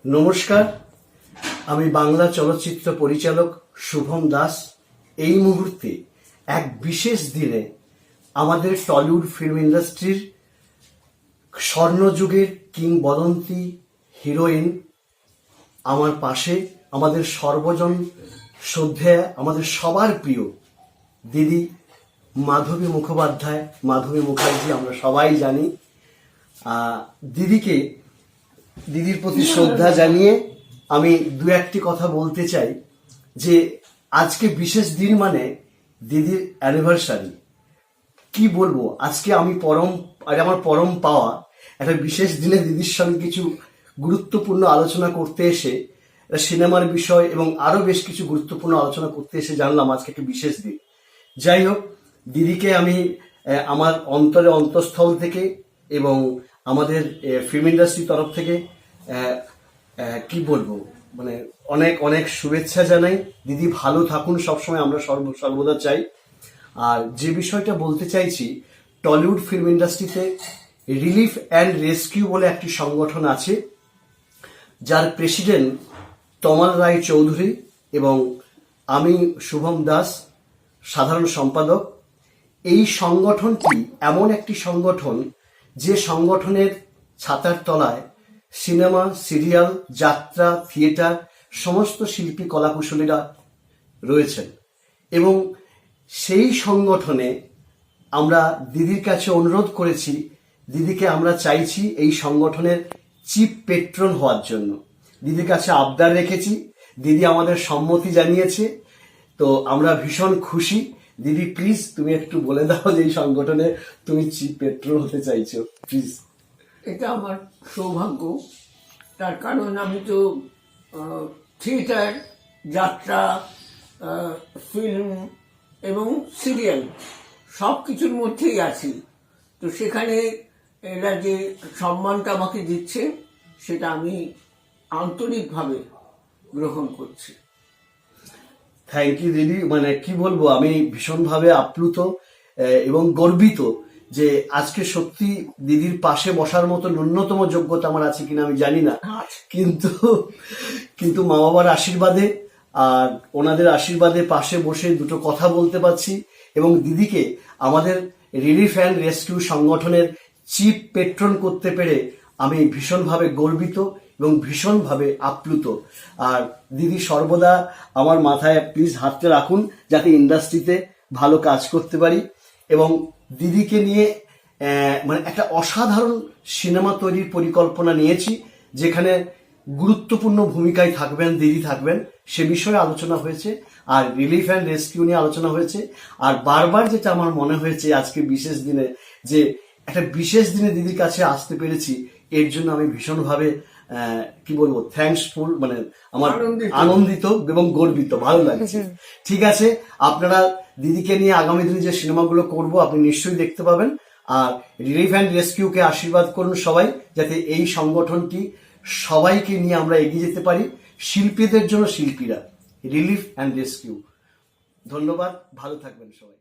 নমস্কার, আমি বাংলা চলচ্চিত্র পরিচালক শুভম দাস। এই মুহূর্তে এক বিশেষ দিনে আমাদের টলিউড ফিল্ম ইন্ডাস্ট্রির স্বর্ণযুগের কিংবদন্তি হিরোইন আমার পাশে, আমাদের সর্বজন শ্রদ্ধেয়া, আমাদের সবার প্রিয় দিদি মাধবী মুখোপাধ্যায়, মাধবী মুখার্জি আমরা সবাই জানি। দিদির প্রতি শ্রদ্ধা জানিয়ে আমি দু একটি কথা বলতে চাই যে আজকে বিশেষ দিন, মানে দিদির অ্যানিভার্সারি। কি বলবো, আজকে আমার পরম পাওয়া একটা বিশেষ দিনে দিদির সঙ্গে কিছু গুরুত্বপূর্ণ আলোচনা করতে এসে, সিনেমার বিষয় এবং আরো বেশ কিছু গুরুত্বপূর্ণ আলোচনা করতে এসে জানলাম আজকে একটা বিশেষ দিন। যাই হোক, দিদিকে আমি আমার অন্তঃস্থল থেকে এবং আমাদের ফিল্ম ইন্ডাস্ট্রির তরফ থেকে কি বলবো, মানে অনেক অনেক শুভেচ্ছা জানাই। দিদি ভালো থাকুন, সবসময় আমরা সর্বদা চাই। আর যে বিষয়টা বলতে চাইছি, টলিউড ফিল্ম ইন্ডাস্ট্রিতে রিলিফ অ্যান্ড রেস্কিউ বলে একটি সংগঠন আছে, যার প্রেসিডেন্ট তমাল রায় চৌধুরী এবং আমি শুভম দাস সাধারণ সম্পাদক। এই সংগঠনটি এমন একটি সংগঠন যে সংগঠনের ছাতার তলায় সিনেমা, সিরিয়াল, যাত্রা, থিয়েটার সমস্ত শিল্পী কলাকুশলীরা রয়েছেন। এবং সেই সংগঠনে আমরা দিদির কাছে অনুরোধ করেছি, দিদিকে আমরা চাইছি এই সংগঠনের চিফ পেট্রন হওয়ার জন্য। দিদির কাছে আবদার রেখেছি, দিদি আমাদের সম্মতি জানিয়েছে। তো আমরা ভীষণ খুশি। দিদি প্লিজ তুমি একটু বলে দাও যে এই সংগঠনে তুমি চিফ পেট্রন হতে চাইছো, প্লিজ। এটা আমার সৌভাগ্য, তার কারণ আমি তো থিয়েটার, যাত্রা, ফিল্ম এবং সিরিয়াল সব কিছুর মধ্যেই আছি। তো সেখানে এরা যে সম্মানটা আমাকে দিচ্ছে সেটা আমি আন্তরিকভাবে গ্রহণ করছি। থ্যাংক ইউ দিদি। মানে কি বলবো, আমি ভীষণভাবে আপ্লুত এবং গর্বিত যে আজকে সত্যি দিদির পাশে বসার মতো ন্যূনতম যোগ্যতা আমার আছে কিনা আমি জানি না, কিন্তু মা বাবার আশীর্বাদে আর ওনাদের আশীর্বাদে পাশে বসে দুটো কথা বলতে পারছি এবং দিদিকে আমাদের রিলিফ অ্যান্ড রেস্কিউ সংগঠনের চিফ পেট্রন করতে পেরে আমি ভীষণভাবে গর্বিত এবং ভীষণভাবে আপ্লুত। আর দিদি সর্বদা আমার মাথায় প্লিজ হাতটা রাখুন যাতে ইন্ডাস্ট্রিতে ভালো কাজ করতে পারি। এবং দিদিকে নিয়ে মানে একটা অসাধারণ সিনেমা তৈরির পরিকল্পনা নিয়েছি, যেখানে গুরুত্বপূর্ণ ভূমিকায় থাকবেন, দিদি থাকবেন, সে বিষয়ে আলোচনা হয়েছে। আর রিলিফ অ্যান্ড রেস্কিউ নিয়ে আলোচনা হয়েছে। আর বারবার যেটা আমার মনে হয়েছে আজকে বিশেষ দিনে, যে একটা বিশেষ দিনে দিদির কাছে আসতে পেরেছি, এর জন্য আমি ভীষণভাবে কি বলবো, থ্যাঙ্কসফুল, মানে আমার আনন্দিত এবং গর্বিত, ভালো লাগছে। ঠিক আছে, আপনারা দিদিকে নিয়ে আগামী দিনে যে সিনেমাগুলো করব আপনি নিশ্চয়ই দেখতে পাবেন। আর রিলিফ অ্যান্ড রেস্কিউকে আশীর্বাদ করুন সবাই, যাতে এই সংগঠনটি সবাইকে নিয়ে আমরা এগিয়ে যেতে পারি। শিল্পীদের জন্য শিল্পীরা, রিলিফ অ্যান্ড রেস্কিউ। ধন্যবাদ, ভালো থাকবেন সবাই।